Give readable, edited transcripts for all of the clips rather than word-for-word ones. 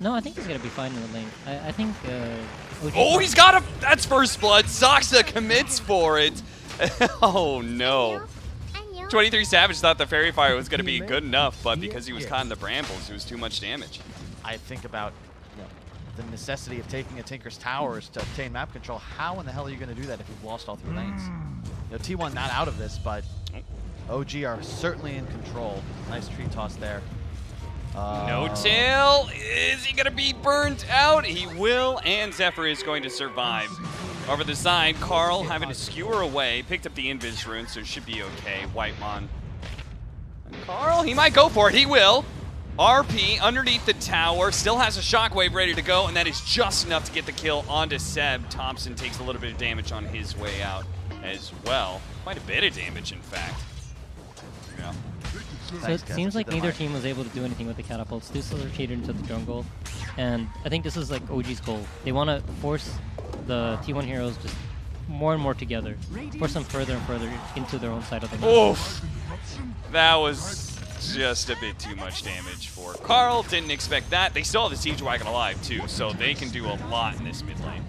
No, I think he's gonna be fine in the lane. I think. Oh, he's got him! That's first blood. Saksa commits for it. Oh no. 23 Savage thought the Fairy Fire was gonna be good enough, but because he was caught in the brambles, it was too much damage. I think about the necessity of taking a Tinker's Towers to obtain map control. How in the hell are you going to do that if you've lost all 3 lanes? T1 not out of this, but OG are certainly in control. Nice tree toss there. No tail. Is he going to be burnt out? He will, and Zephyr is going to survive. Over the side, Carl having to skewer away. Picked up the Invis rune, so should be okay. Whitemon. And Carl, he might go for it. He will. RP underneath the tower, still has a shockwave ready to go, and that is just enough to get the kill onto Seb. Thompson takes a little bit of damage on his way out as well. Quite a bit of damage, in fact. Yeah. So it seems like neither team was able to do anything with the catapults. This was rotated into the jungle, and I think this is like OG's goal. They want to force the T1 heroes just more and more together, force them further and further into their own side of the map. Oof! That was just a bit too much damage for Carl. Didn't expect that. They still have the Siege Wagon alive too, so they can do a lot in this mid lane.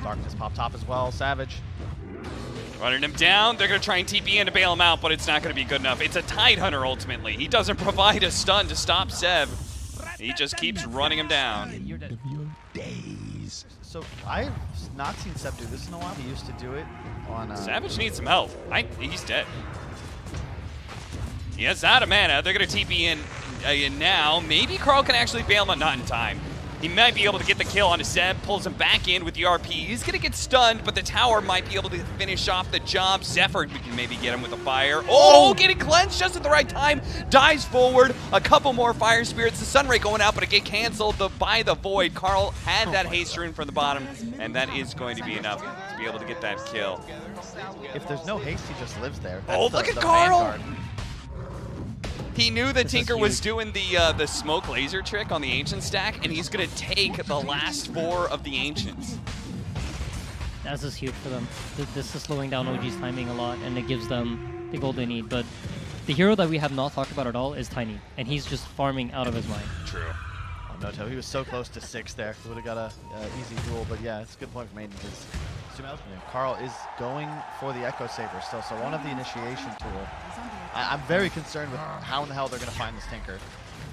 Darkness pop top as well. Savage running him down. They're going to try and TP in to bail him out, but it's not going to be good enough. It's a Tide Hunter ultimately. He doesn't provide a stun to stop Seb. He just keeps running him down. So I've not seen Seb do this in a while. He used to do it on Savage needs some help. He's dead. He has out of mana. They're going to TP in now. Maybe Carl can actually bail him out. Not in time. He might be able to get the kill onto Seb, pulls him back in with the RP. He's going to get stunned, but the tower might be able to finish off the job. Zephyr, we can maybe get him with a fire. Oh, getting cleansed just at the right time. Dives forward. A couple more fire spirits. The Sunray going out, but it get canceled by the Void. Carl had that haste rune from the bottom, and that is going to be enough to be able to get that kill. If there's no haste, he just lives there. That's look at Carl! He knew that Tinker was doing the smoke laser trick on the Ancient stack, and he's going to take the last 4 of the Ancients. This is huge for them. This is slowing down OG's timing a lot, and it gives them the gold they need. But the hero that we have not talked about at all is Tiny, and he's just farming out of his mind. True. Oh, no, he was so close to 6 there. He would have got a easy duel, but yeah, it's a good point for Maiden because Sumail, Carl is going for the Echo Saber still, so one of the initiation tool. I'm very concerned with how in the hell they're going to find this Tinker.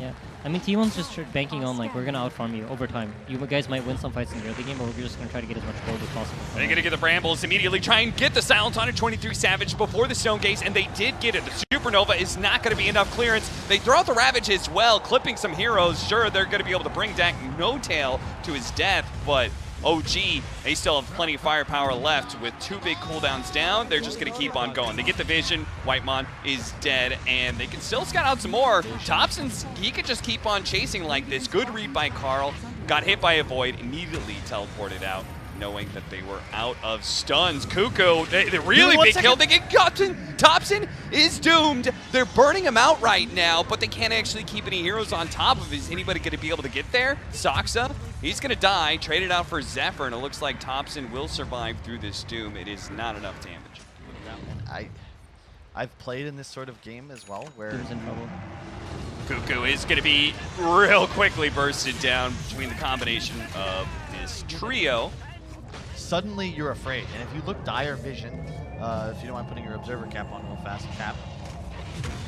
Yeah, I mean, T1's just banking on, like, we're going to outfarm you over time. You guys might win some fights in the early game, but we're just going to try to get as much gold as possible. They're going to get the Brambles immediately, try and get the silence on a 23 Savage before the Stone Gaze, and they did get it. The Supernova is not going to be enough clearance. They throw out the Ravage as well, clipping some heroes. Sure, they're going to be able to bring back No Tail to his death, but OG, they still have plenty of firepower left with 2 big cooldowns down. They're just going to keep on going. They get the vision. Whitemon is dead, and they can still scout out some more. Thompson's, he could just keep on chasing like this. Good read by Carl. Got hit by a Void, immediately teleported out, knowing that they were out of stuns. Cuckoo, the really big kill. They get Thompson. Thompson is doomed. They're burning him out right now, but they can't actually keep any heroes on top of him. Is anybody going to be able to get there? Saksa, he's going to die. Traded out for Zephyr, and it looks like Thompson will survive through this doom. It is not enough damage. Yeah, and I've played in this sort of game as well, where Doom's in trouble. Cuckoo is going to be real quickly bursted down between the combination of this trio. Suddenly you're afraid, and if you look Dire Vision, if you don't mind putting your observer cap on real fast,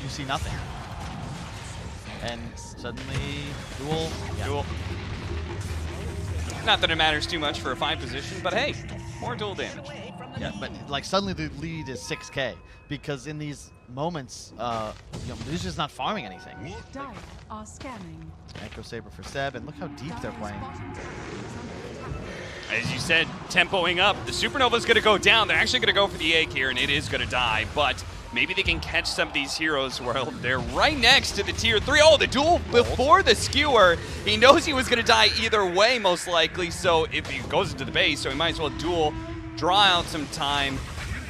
you see nothing. And suddenly, duel. Yeah. Duel. Not that it matters too much for a 5 position, but hey, more duel damage. Yeah, but like suddenly the lead is 6K because in these moments, he's just not farming anything. Are scanning. Echo Saber for Seb, and look how deep they're playing. As you said, tempoing up. The Supernova's going to go down. They're actually going to go for the egg here, and it is going to die. But maybe they can catch some of these heroes where they're right next to the tier 3. Oh, the duel before the skewer. He knows he was going to die either way, most likely. So if he goes into the base, so he might as well duel, draw out some time,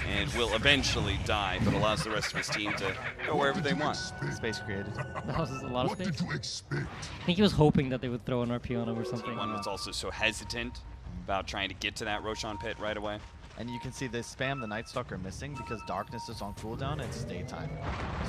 and will eventually die, but allows the rest of his team to go wherever they want. Space created. That was a lot of space. I think he was hoping that they would throw an RP on him or something. One was also so hesitant about trying to get to that Roshan pit right away. And you can see they spam the Night Stalker missing because Darkness is on cooldown. It's daytime.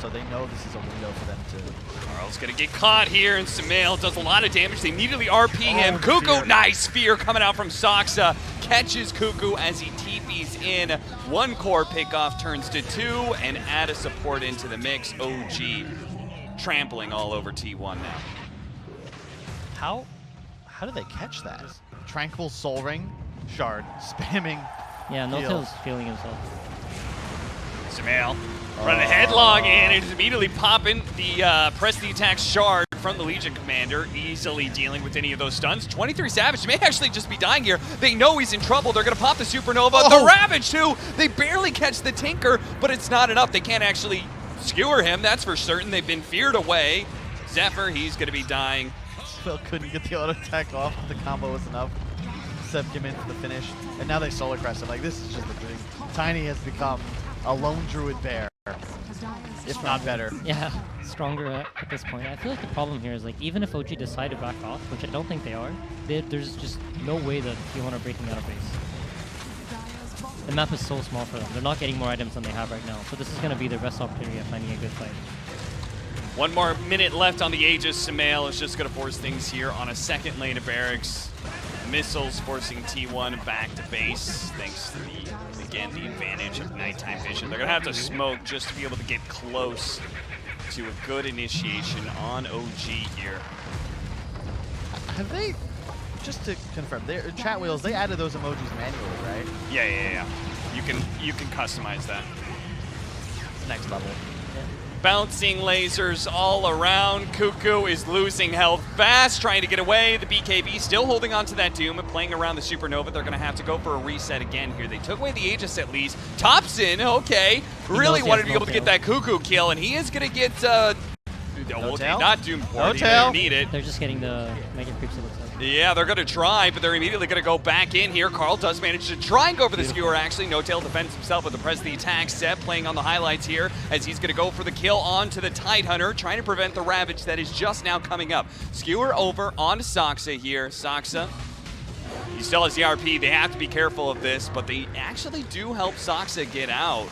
So they know this is a window for them to... Carl's gonna get caught here, and Sumail does a lot of damage. They immediately RP him. Cuckoo, fear. nice fear coming out from Saksa. Catches Cuckoo as he TPs in. One core pickoff turns to 2, and add a support into the mix. OG trampling all over T1 now. How do they catch that? Tranquil Soul Ring, Shard, spamming. Yeah, No heal. Tail's feeling himself. Sumail running headlong in and is immediately popping the press the attack shard from the Legion commander, easily dealing with any of those stuns. 23 Savage may actually just be dying here. They know he's in trouble. They're going to pop the Supernova. The Ravage too. They barely catch the Tinker, but it's not enough. They can't actually skewer him, that's for certain. They've been feared away. Zephyr, he's going to be dying. Phil couldn't get the auto attack off. The combo was enough. Seb came in for the finish, and now they solar crest him. Like, this is just the thing. Tiny has become a lone druid bear, if not better. Yeah, stronger at this point. I feel like the problem here is, like, even if OG decide to back off, which I don't think they are, there's just no way that T1 are breaking out of base. The map is so small for them. They're not getting more items than they have right now, so this is going to be their best opportunity of finding a good fight. 1 more minute left on the Aegis. Sumail is just going to force things here on a second lane of barracks. Missiles forcing T1 back to base, thanks to the advantage of nighttime vision. They're going to have to smoke just to be able to get close to a good initiation on OG here. Have they, just to confirm, chat wheels, they added those emojis manually, right? Yeah. You can customize that. Next level. Bouncing lasers all around. Cuckoo is losing health fast, trying to get away. The BKB still holding on to that Doom and playing around the Supernova. They're going to have to go for a reset again here. They took away the Aegis at least. Thompson, okay, really wanted to be able to get that Cuckoo kill, and he is going to get... not Doom Port. He didn't need it. They're just getting the Mega Creeps, it looks like. Yeah, they're going to try, but they're immediately going to go back in here. Carl does manage to try and go for the skewer, actually. No Tail defends himself with the press the attack. Seb playing on the highlights here as he's going to go for the kill onto the Tidehunter, trying to prevent the Ravage that is just now coming up. Skewer over onto Saksa here. Saksa, he still has the RP. They have to be careful of this, but they actually do help Saksa get out.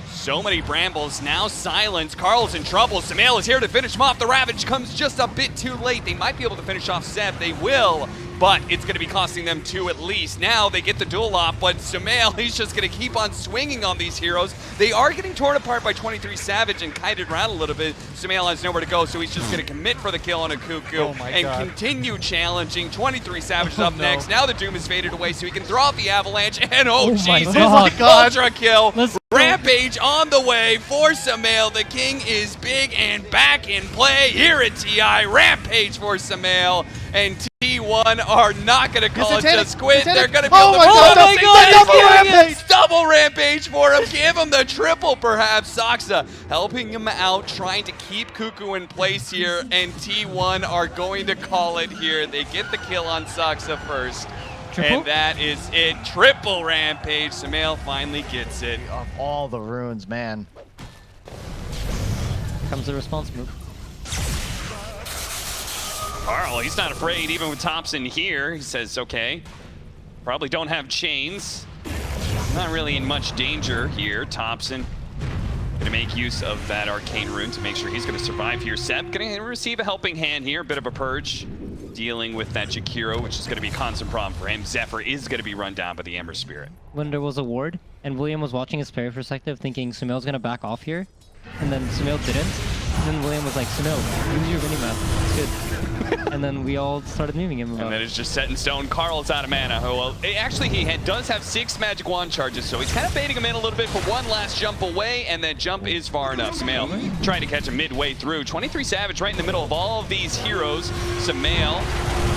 So many brambles, now silence. Carl's in trouble. Sumail is here to finish him off. The Ravage comes just a bit too late. They might be able to finish off Seb. They will, but it's going to be costing them 2 at least. Now they get the duel off, but Sumail, he's just going to keep on swinging on these heroes. They are getting torn apart by 23 Savage and kited around a little bit. Sumail has nowhere to go, so he's just going to commit for the kill on a Cuckoo and continue challenging. 23 Savage is up next. Now the Doom is faded away, so he can throw out the Avalanche, and Jesus, ultra kill. Rampage on the way for Sumail. The king is big and back in play here at TI. Rampage for Sumail. And T1 are not going to call it just quit. They're going to be able to double rampage for him. Give him the triple, perhaps. Saksa helping him out, trying to keep Cuckoo in place here. And T1 are going to call it here. They get the kill on Saksa first. Triple? And that is it. Triple rampage. Sumail finally gets it. Of all the runes, man. Comes the response move. Carl, he's not afraid, even with Thompson here. He says, okay, probably don't have chains. Not really in much danger here. Thompson going to make use of that arcane rune to make sure he's going to survive here. Seb going to receive a helping hand here. A bit of a purge. Dealing with that Jakiro, which is going to be a constant problem for him. Zephyr is going to be run down by the Ember Spirit. When there was a ward, and William was watching his parry perspective, thinking Sumail's going to back off here, and then Sumail didn't, and then William was like, Sumail, use your mini-map, it's good. And then we all started memeing him about And then it's just set in stone. Carl's out of mana. Oh, well, actually, he does have 6 magic wand charges, so he's kind of baiting him in a little bit for one last jump away, and that jump is far enough. Sumail trying to catch him midway through. 23 Savage right in the middle of all of these heroes. Sumail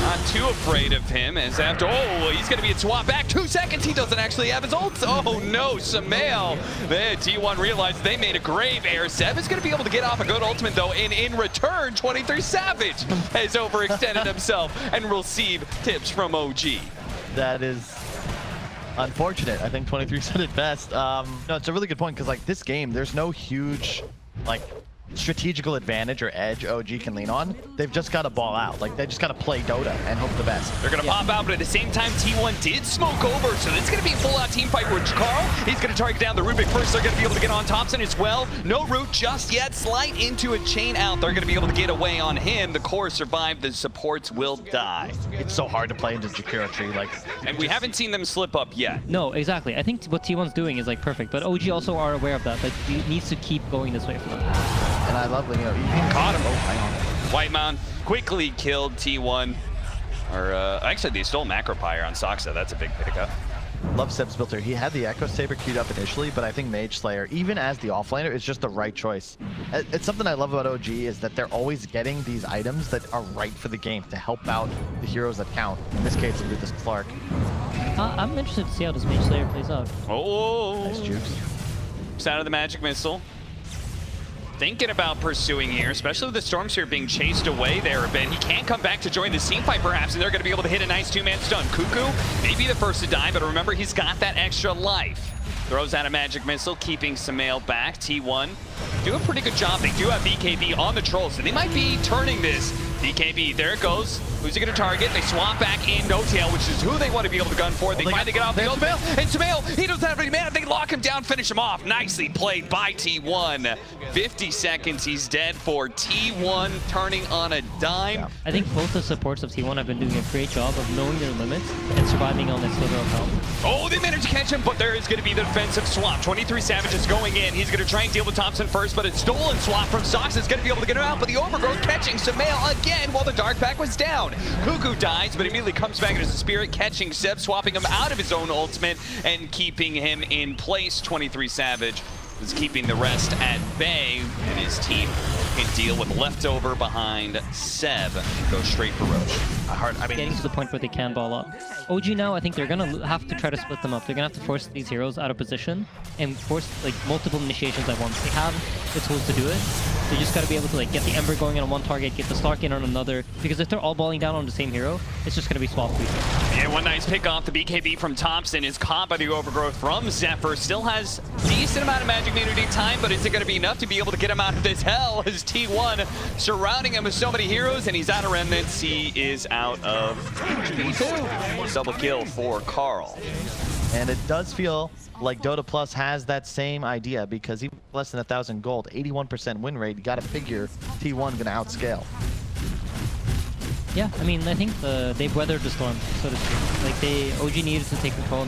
not too afraid of him, as after, he's going to be a swap back. 2 seconds, he doesn't actually have his ult. Oh no, Sumail. Then T1 realized they made a grave error. Seb is going to be able to get off a good ultimate though, and in return, 23 Savage has overextended himself and receive tips from OG. That is unfortunate. I think 23 said it best. No, it's a really good point because like this game, there's no huge like strategical advantage or edge OG can lean on, they've just got to ball out. Like, they just got to play Dota and hope the best. They're going to pop out, but at the same time, T1 did smoke over, so it's going to be a full-out team fight where Carl, he's going to target down the Rubik first. They're going to be able to get on Thompson as well. No root just yet. Slide into a chain out. They're going to be able to get away on him. The core survived. The supports will die. It's so hard to play into Jakiro tree. Like, and we haven't seen them slip up yet. No, exactly. I think what T1's doing is like perfect, but OG also are aware of that. Like, he needs to keep going this way for them. And I love, you know, you caught him. Oh, hang on. Whitemount quickly killed T1. Or actually, they stole Macropire on Soxa. That's a big pickup. Love Seb's filter. He had the Echo Saber queued up initially, but I think Mage Slayer, even as the offlaner, is just the right choice. It's something I love about OG is that they're always getting these items that are right for the game to help out the heroes that count. In this case, it'll be this Clark. I'm interested to see how this Mage Slayer plays out. Oh, Nice jukes. Out of the magic missile. Thinking about pursuing here, especially with the Storm Sphere being chased away there a bit. He can't come back to join the team fight perhaps, and they're going to be able to hit a nice two-man stun. Cuckoo may be the first to die, but remember, he's got that extra life. Throws out a magic missile, keeping Sumail back. T1 do a pretty good job. They do have BKB on the troll, so they might be turning this. BKB, there it goes. Who's he going to target? They swap back in No Tail, which is who they want to be able to gun for. They finally get off the ultimate. And Sumail, he doesn't have any mana. They lock him down, finish him off. Nicely played by T1. 50 seconds, he's dead for T1, turning on a dime. Yeah. I think both the supports of T1 have been doing a great job of knowing their limits and surviving on this sliver of health. Oh, they managed to catch him, but there is going to be the defensive swap. 23 Savage is going in. He's going to try and deal with Thompson first, but it's stolen swap from Sox. Is going to be able to get him out, but the Overgrowth catching Sumail again while the Dark Pack was down. Cuckoo dies, but immediately comes back as a spirit, catching Seb, swapping him out of his own ultimate and keeping him in place. 23 Savage is keeping the rest at bay, and his team can deal with leftover behind Seb. Go straight for Roche. Getting to the point where they can ball up. OG now, I think they're going to have to try to split them up. They're going to have to force these heroes out of position and force like multiple initiations at once. They have the tools to do it. They just got to be able to like get the Ember going on one target, get the Stark in on another, because if they're all balling down on the same hero, it's just going to be swapped. Yeah, one nice pick off. The BKB from Thompson is caught by the Overgrowth from Zephyr. Still has decent amount of magic immunity time, but is it going to be enough to be able to get him out of this hell? As T1 surrounding him with so many heroes, and he's out of remnants. He is out of HP2. Double kill for Carl. And it does feel like Dota Plus has that same idea, because even less than 1,000 gold, 81% win rate, you got to figure T1 going to outscale. Yeah, I mean, I think they've weathered the storm, so to speak. Like, OG needed to take control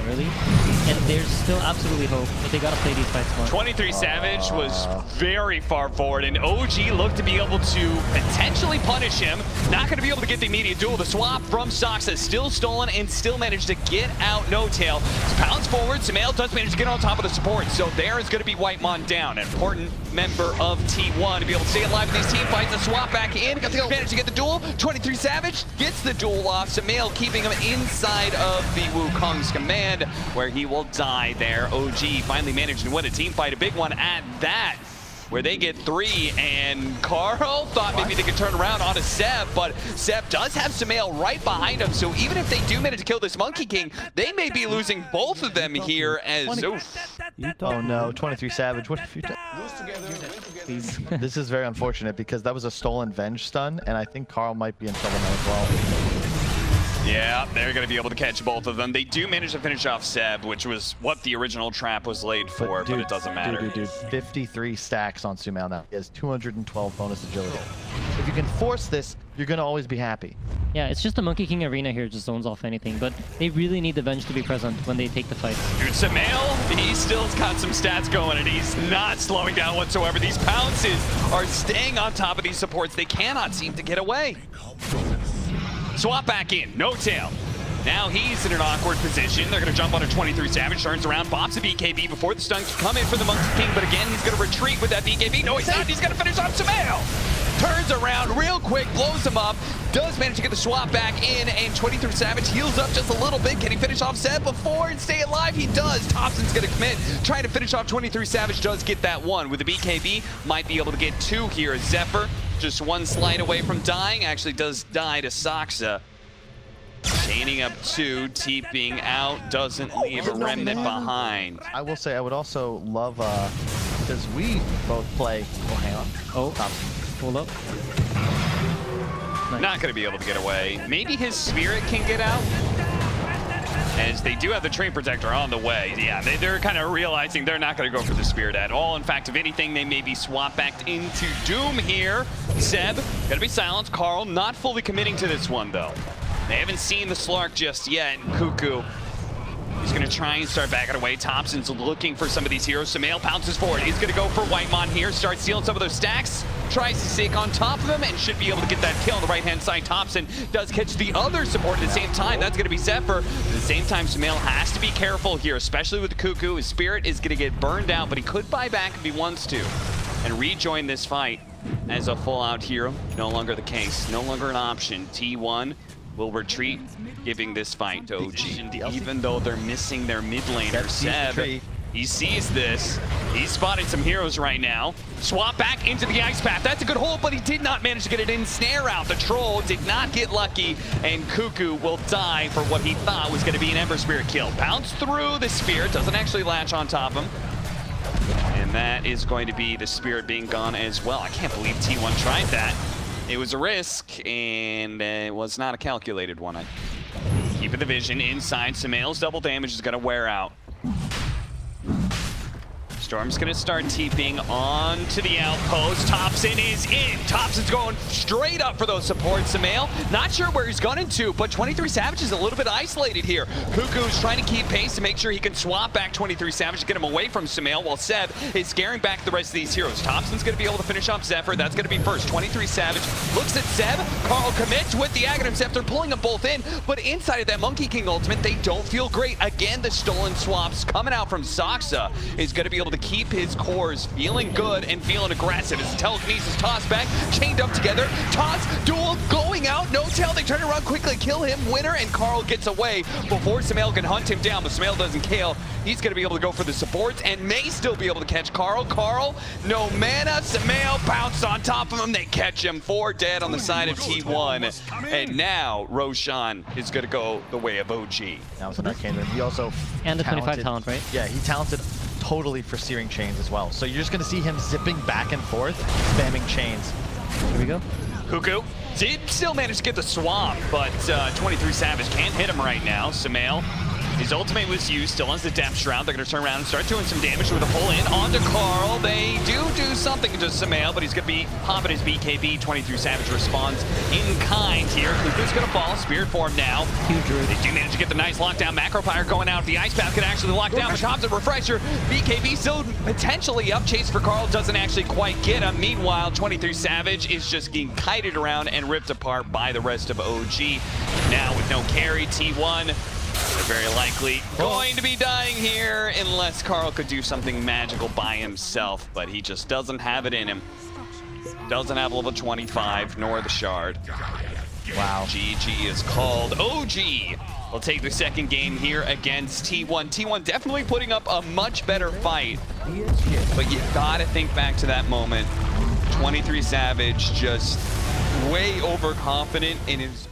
early, and there's still absolutely hope, but they gotta play these fights more. 23 Savage was very far forward, and OG looked to be able to potentially punish him. Not gonna be able to get the immediate duel. The swap from Sox is still stolen and still managed to get out No Tail. Pounds forward, Sumail does manage to get on top of the support, so there is gonna be Whitemon down. An important member of T1 to be able to stay alive in these team fights. The swap back in, managed to get the duel. 23 Savage gets the duel off. Sumail keeping him inside of the Wukong's command, where he will die there. OG finally managed to win a team fight, a big one at that, where they get 3, and Carl thought maybe they could turn around onto Seb, but Seb does have Sumail right behind him, so even if they do manage to kill this Monkey King, they may be losing both of them here as... Oh no, 23 Savage, what have you done? This is very unfortunate, because that was a stolen Venge stun, and I think Carl might be in trouble now as well. Yeah, they're going to be able to catch both of them. They do manage to finish off Seb, which was what the original trap was laid for, but it doesn't matter. Dude, 53 stacks on Sumail now. He has 212 bonus agility. If you can force this, you're going to always be happy. Yeah, it's just the Monkey King arena here just zones off anything, but they really need the Venge to be present when they take the fight. Dude, Sumail, he still's got some stats going, and he's not slowing down whatsoever. These pounces are staying on top of these supports. They cannot seem to get away. Swap back in, No Tail. Now he's in an awkward position. They're going to jump on a 23 Savage, turns around, bops a BKB before the stun can come in for the Monkey King, but again, he's going to retreat with that BKB. No, he's not. He's going to finish off Sumail. Turns around real quick, blows him up, does manage to get the swap back in, and 23 Savage heals up just a little bit. Can he finish off Seb before and stay alive? He does. Thompson's going to commit, trying to finish off 23 Savage, does get that one. With the BKB, might be able to get 2 here. Zephyr, just 1 slide away from dying, actually does die to Soxa. Chaining up 2, TPing out, doesn't leave a remnant behind. I will say, I would also love because we both play. Oh, hang on. Oh, hold up. Nice. Not going to be able to get away. Maybe his spirit can get out, as they do have the train protector on the way. Yeah, they're kind of realizing they're not going to go for the spirit at all. In fact, if anything, they may be swapped back into Doom here. Seb, going to be silenced. Carl not fully committing to this one, though. They haven't seen the Slark just yet. Cuckoo, he's going to try and start backing away. Thompson's looking for some of these heroes. Sumail pounces forward. He's going to go for Whitemon here. Start stealing some of those stacks. Tries to stick on top of him and should be able to get that kill on the right-hand side. Thompson does catch the other support at the same time. That's going to be Zephyr. At the same time, Sumail has to be careful here, especially with the Cuckoo. His spirit is going to get burned out, but he could buy back if he wants to and rejoin this fight as a full-out hero. No longer the case. No longer an option. T1 will retreat, giving this fight to OG. Even though they're missing their mid laner, Seb, he sees this. He's spotting some heroes right now. Swap back into the ice path. That's a good hold, but he did not manage to get it in. Snare out. The troll did not get lucky, and Cuckoo will die for what he thought was going to be an Ember Spirit kill. Bounce through the Spirit. Doesn't actually latch on top of him. And that is going to be the Spirit being gone as well. I can't believe T1 tried that. It was a risk, and it was not a calculated one. Keeping the vision inside. Sumail's double damage is going to wear out. Storm's going to start TPing onto the outpost. Thompson is in. Thompson's going straight up for those supports. Sumail, not sure where he's gunning to, but 23 Savage is a little bit isolated here. Cuckoo's trying to keep pace to make sure he can swap back 23 Savage to get him away from Sumail, while Seb is scaring back the rest of these heroes. Thompson's going to be able to finish off Zephyr. That's going to be first. 23 Savage looks at Seb. Carl commits with the Aghanim Scepter, pulling them both in, but inside of that Monkey King ultimate, they don't feel great. Again, the stolen swaps coming out from Soxa is going to be able to keep his cores feeling good and feeling aggressive. As telekinesis tossed back, chained up together. Toss, duel, going out, no tail. They turn around quickly, kill him, winner, and Carl gets away before Sumail can hunt him down, but Sumail doesn't kill. He's going to be able to go for the supports and may still be able to catch Carl. Carl, no mana. Sumail bounced on top of him. They catch him. 4 dead on the side of T1. And now Roshan is going to go the way of OG. Now it's an Arcane. He also and the 25 talent, right? Yeah, he talented totally for Searing Chains as well. So you're just going to see him zipping back and forth, spamming chains. Here we go. Cuckoo did still manage to get the swap, but 23 Savage can't hit him right now. Sumail, his ultimate was used, still has the Depth Shroud. They're going to turn around and start doing some damage with a pull in onto Carl. They do something to Sumail, but he's going to be popping his BKB. 23 Savage responds in kind here. Cuckoo's going to fall. Spirit form now. Huge. They do manage to get the nice lockdown. Macro Fire going out. The Ice Path can actually lock down. But Thompson refresher. BKB still potentially up. Chase for Carl doesn't actually quite get him. Meanwhile, 23 Savage is just getting kited around and ripped apart by the rest of OG. Now with no carry, T1 they're very likely going to be dying here unless Carl could do something magical by himself, but he just doesn't have it in him. Doesn't have level 25 nor the shard. Wow. GG is called. OG will take the second game here against T1. T1 definitely putting up a much better fight, but you gotta think back to that moment. 23 Savage just way overconfident in his